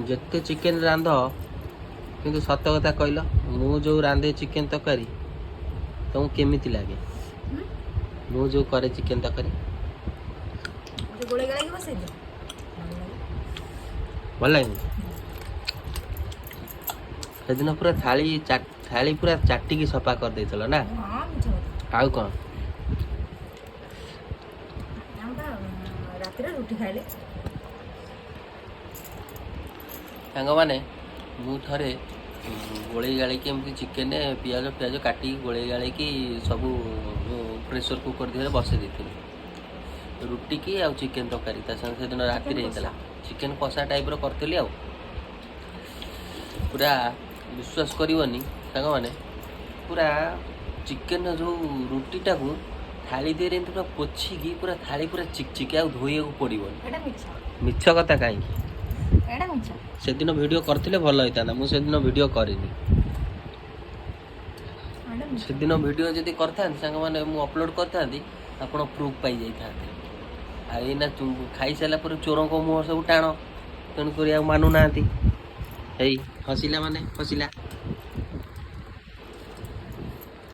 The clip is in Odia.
ଯେତେ ଚିକେନ ରାନ୍ଧ କିନ୍ତୁ ସତ କଥା କହିଲ ମୁଁ ଯେଉଁ ରାନ୍ଧେ ଚିକେନ ତରକାରୀ ତମକୁ କେମିତି ଲାଗେ? ମୁଁ ଯେଉଁ କରେ ଚିକେନ ତରକାରୀ ଭଲ ଲାଗେନି? ସେଦିନ ପୁରା ଥାଳି ପୁରା ଚାଟିକି ସଫା କରିଦେଇଥିଲ ନା? ଆଉ କ'ଣ? ରାତିରେ ରୁଟି ଖାଇଲେ ସାଙ୍ଗମାନେ ମୁଁ ଥରେ ଗୋଳେଇ ଗାଳିକି ଏମିତି ଚିକେନ ପିଆଜ କାଟିକି ଗୋଳେଇ ଗାଳିକି ସବୁ ପ୍ରେସର କୁକର ଦେହରେ ବସେଇ ଦେଇଥିଲି ରୁଟିକି ଆଉ ଚିକେନ ତରକାରୀ ତା ସାଙ୍ଗେ ସେଦିନ ରାତିରେ ହେଇଥିଲା ଚିକେନ କଷା ଟାଇପ୍ର କରିଥିଲି ଆଉ ପୁରା ବିଶ୍ୱାସ କରିବନି ସାଙ୍ଗମାନେ ପୁରା ଚିକେନ ଯେଉଁ ରୁଟିଟାକୁ ଥାଳି ଦେହରେ ଏମିତି ପୁରା ପୋଛିକି ପୁରା ଥାଳି ପୁରା ଚିକଚିକି ଆଉ ଧୋଇବାକୁ ପଡ଼ିବନି। ମିଛ କଥା କାହିଁକି? ସେଦିନ ଭିଡ଼ିଓ କରିଥିଲେ ଭଲ ହେଇଥାନ୍ତା ମୁଁ ସେଦିନ ଭିଡ଼ିଓ କରିନି ସେଦିନ ଭିଡ଼ିଓ ଯଦି କରିଥାନ୍ତି ସାଙ୍ଗମାନେ ମୁଁ ଅପଲୋଡ଼ କରିଥାନ୍ତି ଆପଣ ପ୍ରୁଫ୍ ପାଇଯାଇଥାନ୍ତେ ଆଉ ଏଇନା ଖାଇସାରିଲା ପରେ ଚୋରଙ୍କ ମୁହଁ ସବୁ ଟାଣ ତେଣୁକରି ଆଉ ମାନୁନାହାନ୍ତି ହେଇ ହସିଲା ମାନେ ହସିଲା।